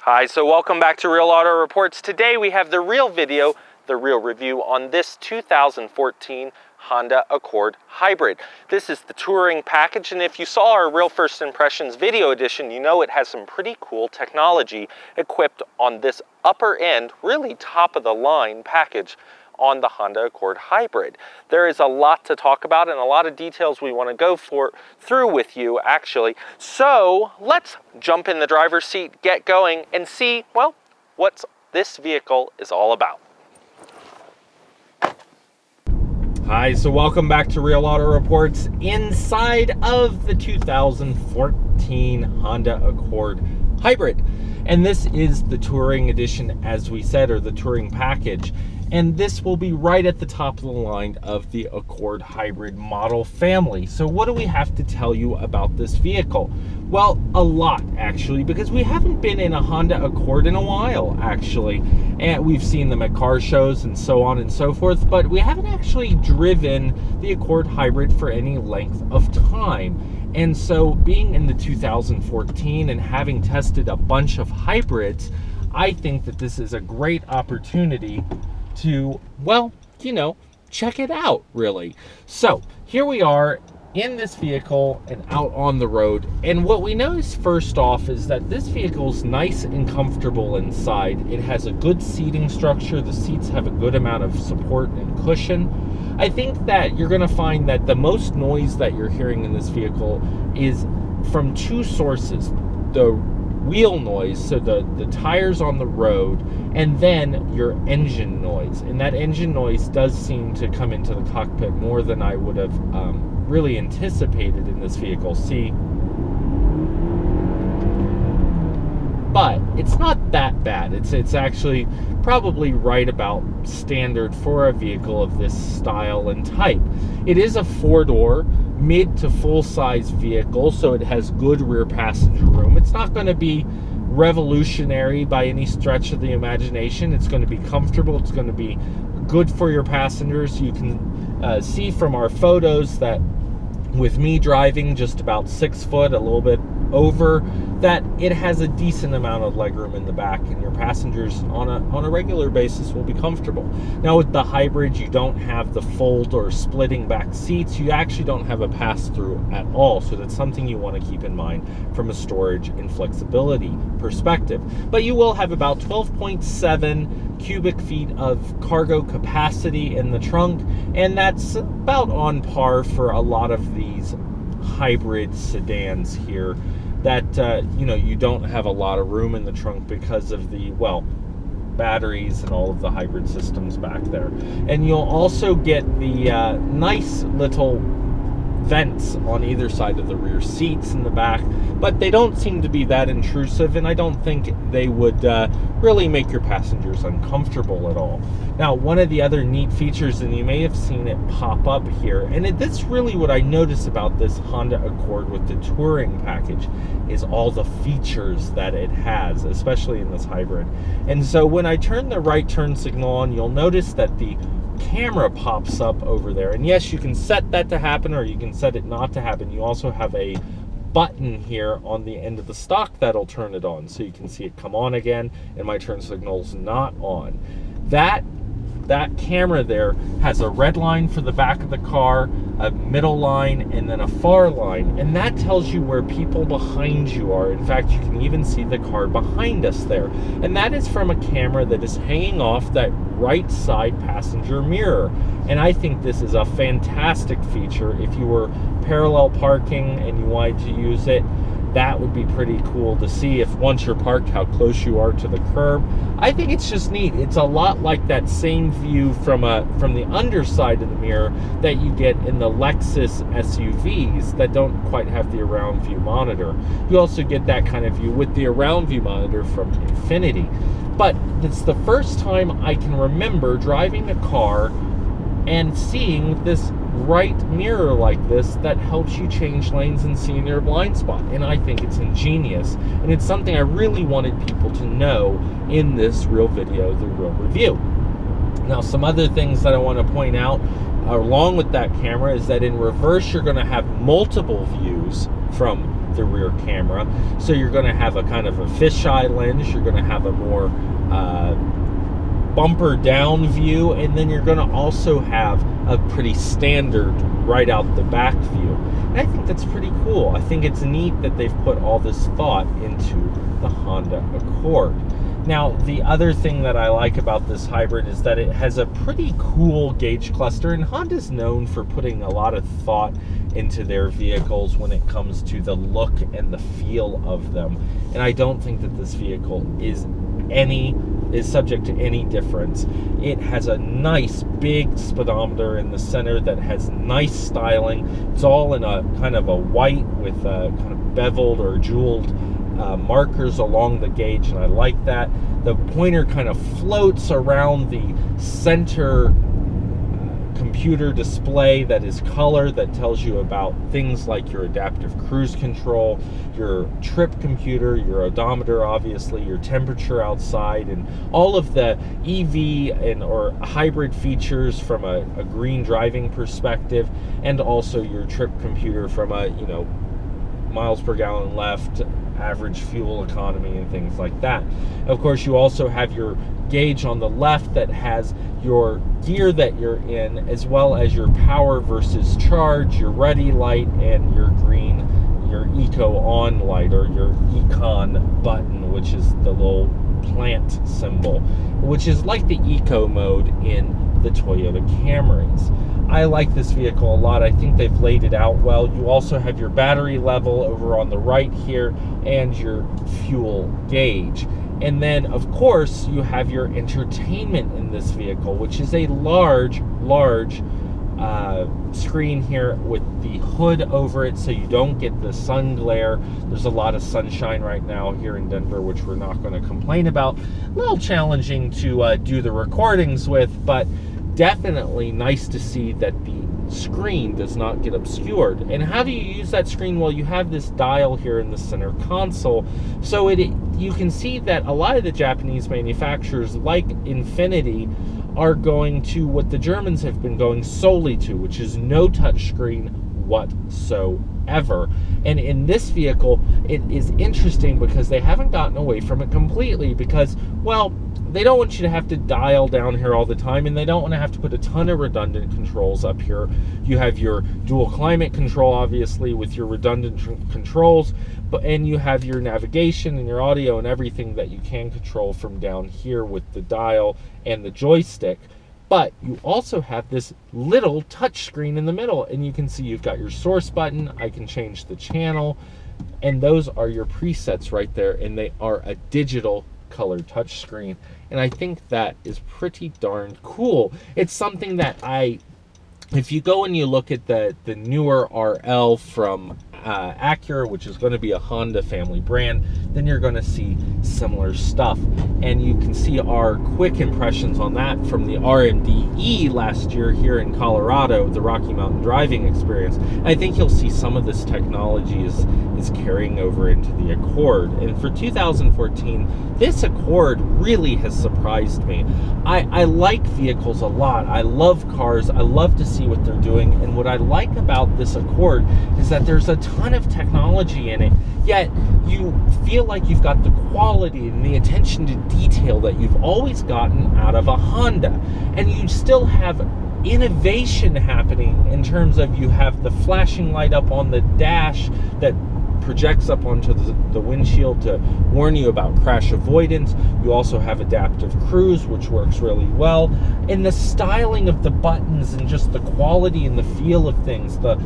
Hi, so welcome back to Real Auto Reports. Today we have the real video, the real review on this 2014 Honda Accord Hybrid. This is the touring package, and if you saw our Real First Impressions video edition, you know it has some pretty cool technology equipped on this upper end, really top of the line package on the Honda Accord Hybrid. There is a lot to talk about and a lot of details we want to go through with you actually. So let's jump in the driver's seat, get going, and see, well, what this vehicle is all about. Hi, so welcome back to Real Auto Reports inside of the 2014 Honda Accord Hybrid. And this is the touring edition, as we said, or the touring package. And this will be right at the top of the line of the Accord Hybrid model family. So what do we have to tell you about this vehicle? Well, a lot actually, because we haven't been in a Honda Accord in a while actually. And we've seen them at car shows and so on and so forth, but we haven't actually driven the Accord Hybrid for any length of time. And so being in the 2014 and having tested a bunch of hybrids, I think that this is a great opportunity to, well, you know, check it out really. So here we are in this vehicle and out on the road, and what we notice first off is that this vehicle's nice and comfortable inside. It has a good seating structure. The seats have a good amount of support and cushion. I think that you're going to find that the most noise that you're hearing in this vehicle is from two sources: the wheel noise, so the tires on the road, and then your engine noise. And that engine noise does seem to come into the cockpit more than I would have really anticipated in this vehicle. See, but it's not that bad. It's actually probably right about standard for a vehicle of this style and type. It is a four-door mid to full-size vehicle, so it has good rear passenger room. It's not going to be revolutionary by any stretch of the imagination. It's going to be comfortable. It's going to be good for your passengers. You can see from our photos that with me driving just about 6 foot, a little bit over, that it has a decent amount of legroom in the back, and your passengers on a regular basis will be comfortable. Now with the hybrid, you don't have the fold or splitting back seats. You actually don't have a pass-through at all, so that's something you want to keep in mind from a storage and flexibility perspective. But you will have about 12.7 cubic feet of cargo capacity in the trunk, and that's about on par for a lot of these hybrid sedans here, that you know, you don't have a lot of room in the trunk because of the, well, batteries and all of the hybrid systems back there. And you'll also get the nice little vents on either side of the rear seats in the back, but they don't seem to be that intrusive, and I don't think they would really make your passengers uncomfortable at all. Now, one of the other neat features, and you may have seen it pop up here, and that's really what I notice about this Honda Accord with the touring package, is all the features that it has, especially in this hybrid. And so when I turn the right turn signal on, you'll notice that the camera pops up over there, and yes, you can set that to happen or you can set it not to happen. You also have a button here on the end of the stock that'll turn it on, so you can see it come on again and my turn signal's not on. That camera there has a red line for the back of the car, a middle line, and then a far line, and that tells you where people behind you are. In fact, you can even see the car behind us there, and that is from a camera that is hanging off that right side passenger mirror. And I think this is a fantastic feature. If you were parallel parking and you wanted to use it, that would be pretty cool to see, if once you're parked, how close you are to the curb. I think it's just neat. It's a lot like that same view from the underside of the mirror that you get in the Lexus SUVs that don't quite have the around view monitor. You also get that kind of view with the around view monitor from Infiniti. But it's the first time I can remember driving a car and seeing this right mirror like this that helps you change lanes and see in your blind spot. And I think it's ingenious, and it's something I really wanted people to know in this real video, the real review. Now, some other things that I want to point out along with that camera is that in reverse you're going to have multiple views from the rear camera. So you're going to have a kind of a fisheye lens, you're going to have a more bumper down view, and then you're going to also have a pretty standard right out the back view. And I think that's pretty cool. I think it's neat that they've put all this thought into the Honda Accord. Now, the other thing that I like about this hybrid is that it has a pretty cool gauge cluster, and Honda's known for putting a lot of thought into their vehicles when it comes to the look and the feel of them. And I don't think that this vehicle is subject to any difference. It has a nice big speedometer in the center that has nice styling. It's all in a kind of a white with kind of beveled or jeweled markers along the gauge, and I like that. The pointer kind of floats around the center computer display that is color, that tells you about things like your adaptive cruise control, your trip computer, your odometer, obviously, your temperature outside, and all of the EV and or hybrid features from a green driving perspective, and also your trip computer from a, you know, miles per gallon left, average fuel economy, and things like that. Of course, you also have your gauge on the left that has your gear that you're in, as well as your power versus charge, your ready light, and your green, your eco on light, or your econ button, which is the little plant symbol, which is like the eco mode in the Toyota Camrys. I like this vehicle a lot. I think they've laid it out well. You also have your battery level over on the right here, and your fuel gauge. And then, of course, you have your entertainment in this vehicle, which is a large screen here with the hood over it, so you don't get the sun glare. There's a lot of sunshine right now here in Denver, which we're not going to complain about. A little challenging to do the recordings with, but definitely nice to see that the screen does not get obscured. And how do you use that screen? Well, you have this dial here in the center console, so you can see that a lot of the Japanese manufacturers, like Infiniti, are going to what the Germans have been going solely to, which is no touch screen whatsoever. And in this vehicle, it is interesting because they haven't gotten away from it completely, because, well, they don't want you to have to dial down here all the time, and they don't want to have to put a ton of redundant controls up here. You have your dual climate control, obviously, with your redundant controls, and you have your navigation and your audio and everything that you can control from down here with the dial and the joystick. But you also have this little touch screen in the middle, and you can see you've got your source button. I can change the channel, and those are your presets right there, and they are a digital color touch screen. And I think that is pretty darn cool. It's something that if you go and you look at the newer RL from Acura, which is going to be a Honda family brand, then you're going to see similar stuff. And you can see our quick impressions on that from the RMDE last year here in Colorado, the Rocky Mountain Driving Experience. I think you'll see some of this technology is carrying over into the Accord. And for 2014, this Accord really has surprised me. I like vehicles a lot. I love cars. I love to see what they're doing. And what I like about this Accord is that there's a ton of technology in it, yet you feel like you've got the quality and the attention to detail that you've always gotten out of a Honda. And you still have innovation happening in terms of, you have the flashing light up on the dash that projects up onto the windshield to warn you about crash avoidance. You also have adaptive cruise, which works really well. And the styling of the buttons and just the quality and the feel of things, the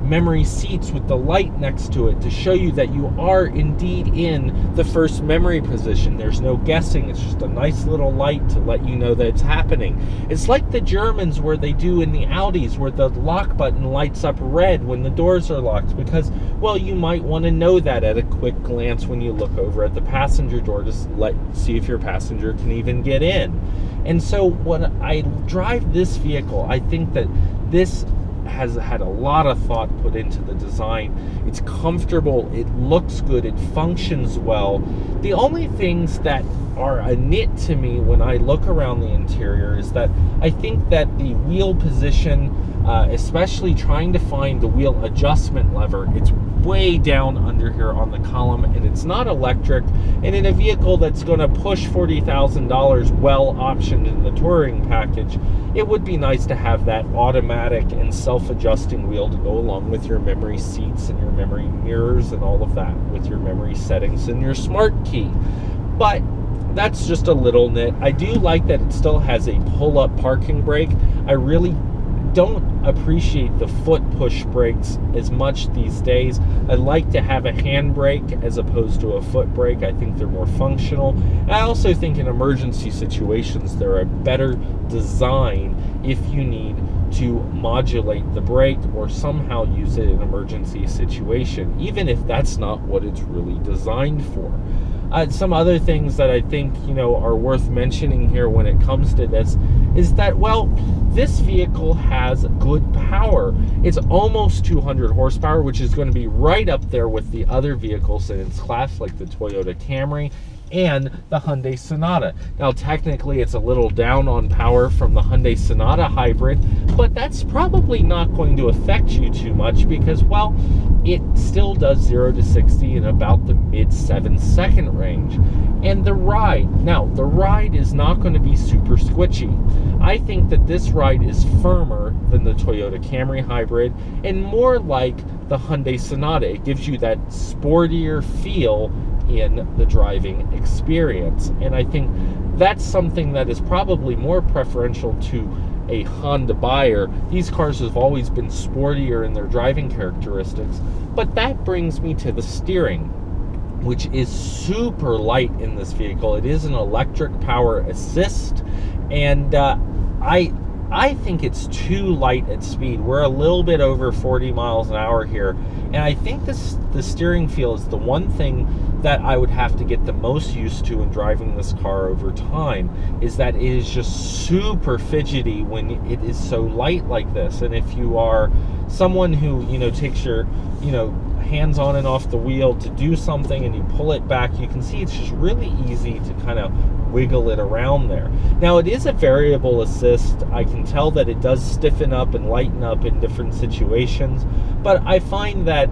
memory seats with the light next to it to show you that you are indeed in the first memory position. There's no guessing. It's just a nice little light to let you know that it's happening. It's like the Germans, where they do in the Audis, where the lock button lights up red when the doors are locked, because, well, you might want to know that at a quick glance when you look over at the passenger door to see if your passenger can even get in. And so when I drive this vehicle, I think that this has had a lot of thought put into the design. It's comfortable, it looks good, it functions well. The only things that are a nit to me when I look around the interior is that I think that the wheel position especially trying to find the wheel adjustment lever. It's way down under here on the column, and it's not electric. And in a vehicle that's going to push $40,000 well optioned in the touring package, it would be nice to have that automatic and self-adjusting wheel to go along with your memory seats and your memory mirrors and all of that, with your memory settings and your smart key. But that's just a little nit. I do like that it still has a pull-up parking brake. I really don't appreciate the foot push brakes as much these days. I like to have a handbrake as opposed to a foot brake. I think they're more functional. And I also think in emergency situations they're a better design if you need to modulate the brake or somehow use it in an emergency situation, even if that's not what it's really designed for. Some other things that I think, are worth mentioning here when it comes to this is that, well, this vehicle has good power. It's almost 200 horsepower, which is going to be right up there with the other vehicles in its class, like the Toyota Camry and the Hyundai Sonata. Now, technically, it's a little down on power from the Hyundai Sonata hybrid, but that's probably not going to affect you too much because, well, it still does 0 to 60 in about the mid 7-second range. And the ride is not going to be super squishy. I think that this ride is firmer than the Toyota Camry hybrid and more like the Hyundai Sonata. It gives you that sportier feel in the driving experience. And I think that's something that is probably more preferential to a Honda buyer. These cars have always been sportier in their driving characteristics. But that brings me to the steering, which is super light in this vehicle. It is an electric power assist, and I think it's too light at speed. We're a little bit over 40 miles an hour here, and I think the steering feel is the one thing that I would have to get the most used to in driving this car over time, is that it is just super fidgety when it is so light like this. And if you are someone who, takes your, hands on and off the wheel to do something and you pull it back, you can see it's just really easy to kind of wiggle it around there. Now, it is a variable assist. I can tell that it does stiffen up and lighten up in different situations, but I find that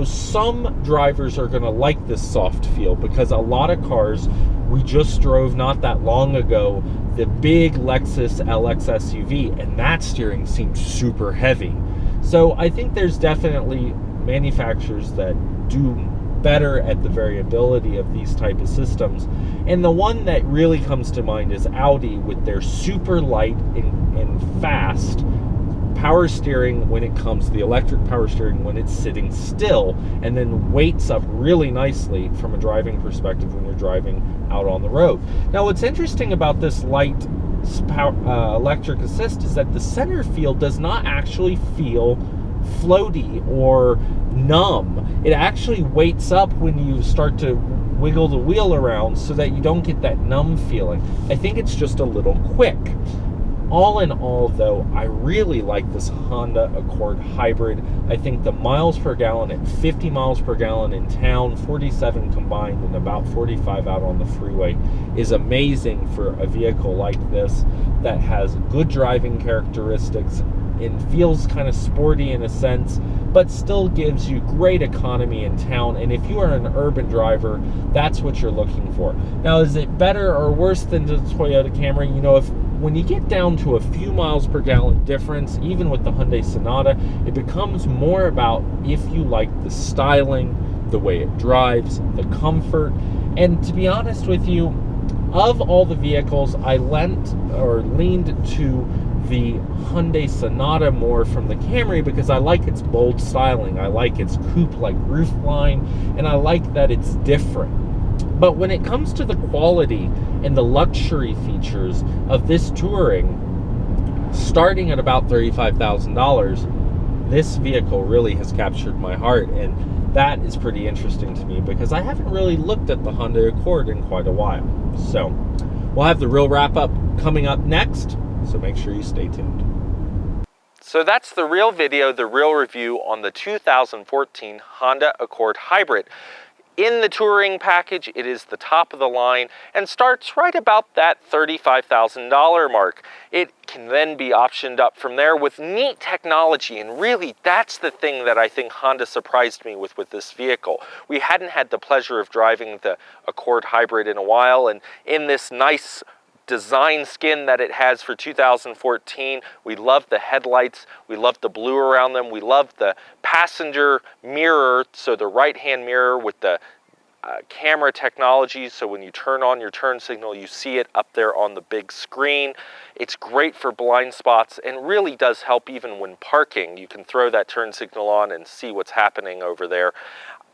some drivers are going to like this soft feel, because a lot of cars, we just drove not that long ago the big Lexus LX SUV, and that steering seemed super heavy. So I think there's definitely manufacturers that do better at the variability of these type of systems, and the one that really comes to mind is Audi with their super light and fast power steering when it comes to the electric power steering when it's sitting still, and then weights up really nicely from a driving perspective when you're driving out on the road. Now, what's interesting about this light electric assist is that the center feel does not actually feel floaty or numb. It actually weights up when you start to wiggle the wheel around so that you don't get that numb feeling. I think it's just a little quick. All in all, though, I really like this Honda Accord hybrid. I think the miles per gallon at 50 miles per gallon in town, 47 combined, and about 45 out on the freeway is amazing for a vehicle like this that has good driving characteristics and feels kind of sporty in a sense, but still gives you great economy in town. And if you are an urban driver, that's what you're looking for. Now, is it better or worse than the Toyota Camry? When you get down to a few miles per gallon difference, even with the Hyundai Sonata, it becomes more about if you like the styling, the way it drives, the comfort. And to be honest with you, of all the vehicles, I leaned to the Hyundai Sonata more from the Camry because I like its bold styling, I like its coupe-like roof line, and I like that it's different. But when it comes to the quality and the luxury features of this touring, starting at about $35,000, this vehicle really has captured my heart, and that is pretty interesting to me because I haven't really looked at the Honda Accord in quite a while. So we'll have the real wrap-up coming up next, so make sure you stay tuned. So that's the real video, the real review on the 2014 Honda Accord Hybrid. In the touring package, it is the top of the line and starts right about that $35,000 mark. It can then be optioned up from there with neat technology, and really that's the thing that I think Honda surprised me with this vehicle. We hadn't had the pleasure of driving the Accord Hybrid in a while, and in this nice design skin that it has for 2014. We love the headlights, we love the blue around them, we love the passenger mirror, so the right-hand mirror with the camera technology, so when you turn on your turn signal, you see it up there on the big screen. It's great for blind spots and really does help even when parking. You can throw that turn signal on and see what's happening over there.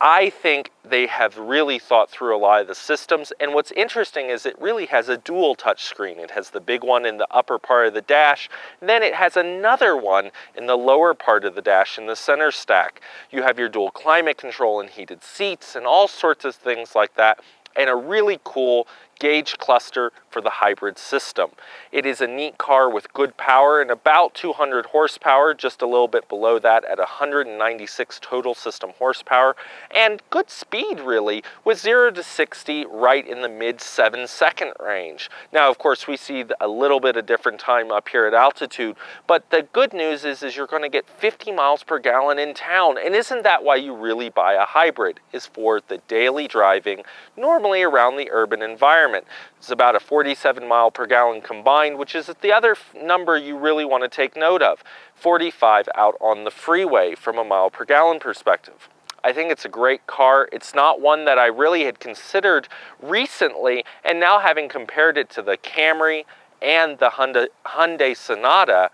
I think they have really thought through a lot of the systems, and what's interesting is it really has a dual touch screen. It has the big one in the upper part of the dash, and then it has another one in the lower part of the dash in the center stack. You have your dual climate control and heated seats and all sorts of things like that, and a really cool gauge cluster for the hybrid system. It is a neat car with good power and about 200 horsepower, just a little bit below that at 196 total system horsepower, and good speed really, with 0 to 60 right in the mid 7-second range. Now of course we see a little bit of different time up here at altitude, but the good news is you're going to get 50 miles per gallon in town, and isn't that why you really buy a hybrid, is for the daily driving, normally around the urban environment. It's about a 47 mile per gallon combined, which is the other number you really want to take note of. 45 out on the freeway from a mile per gallon perspective. I think it's a great car. It's not one that I really had considered recently, and now having compared it to the Camry and the Hyundai Sonata,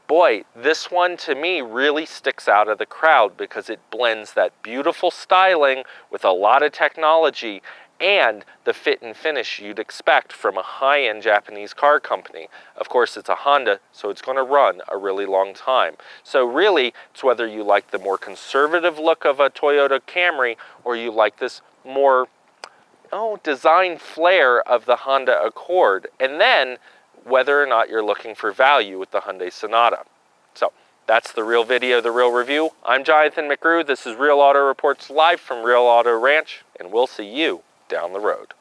boy, this one to me really sticks out of the crowd because it blends that beautiful styling with a lot of technology and the fit and finish you'd expect from a high-end Japanese car company. Of course, it's a Honda, so it's going to run a really long time. So really, it's whether you like the more conservative look of a Toyota Camry or you like this more design flair of the Honda Accord, and then whether or not you're looking for value with the Hyundai Sonata. So that's the real video, the real review. I'm Jonathan McGrew. This is Real Auto Reports live from Real Auto Ranch, and we'll see you down the road.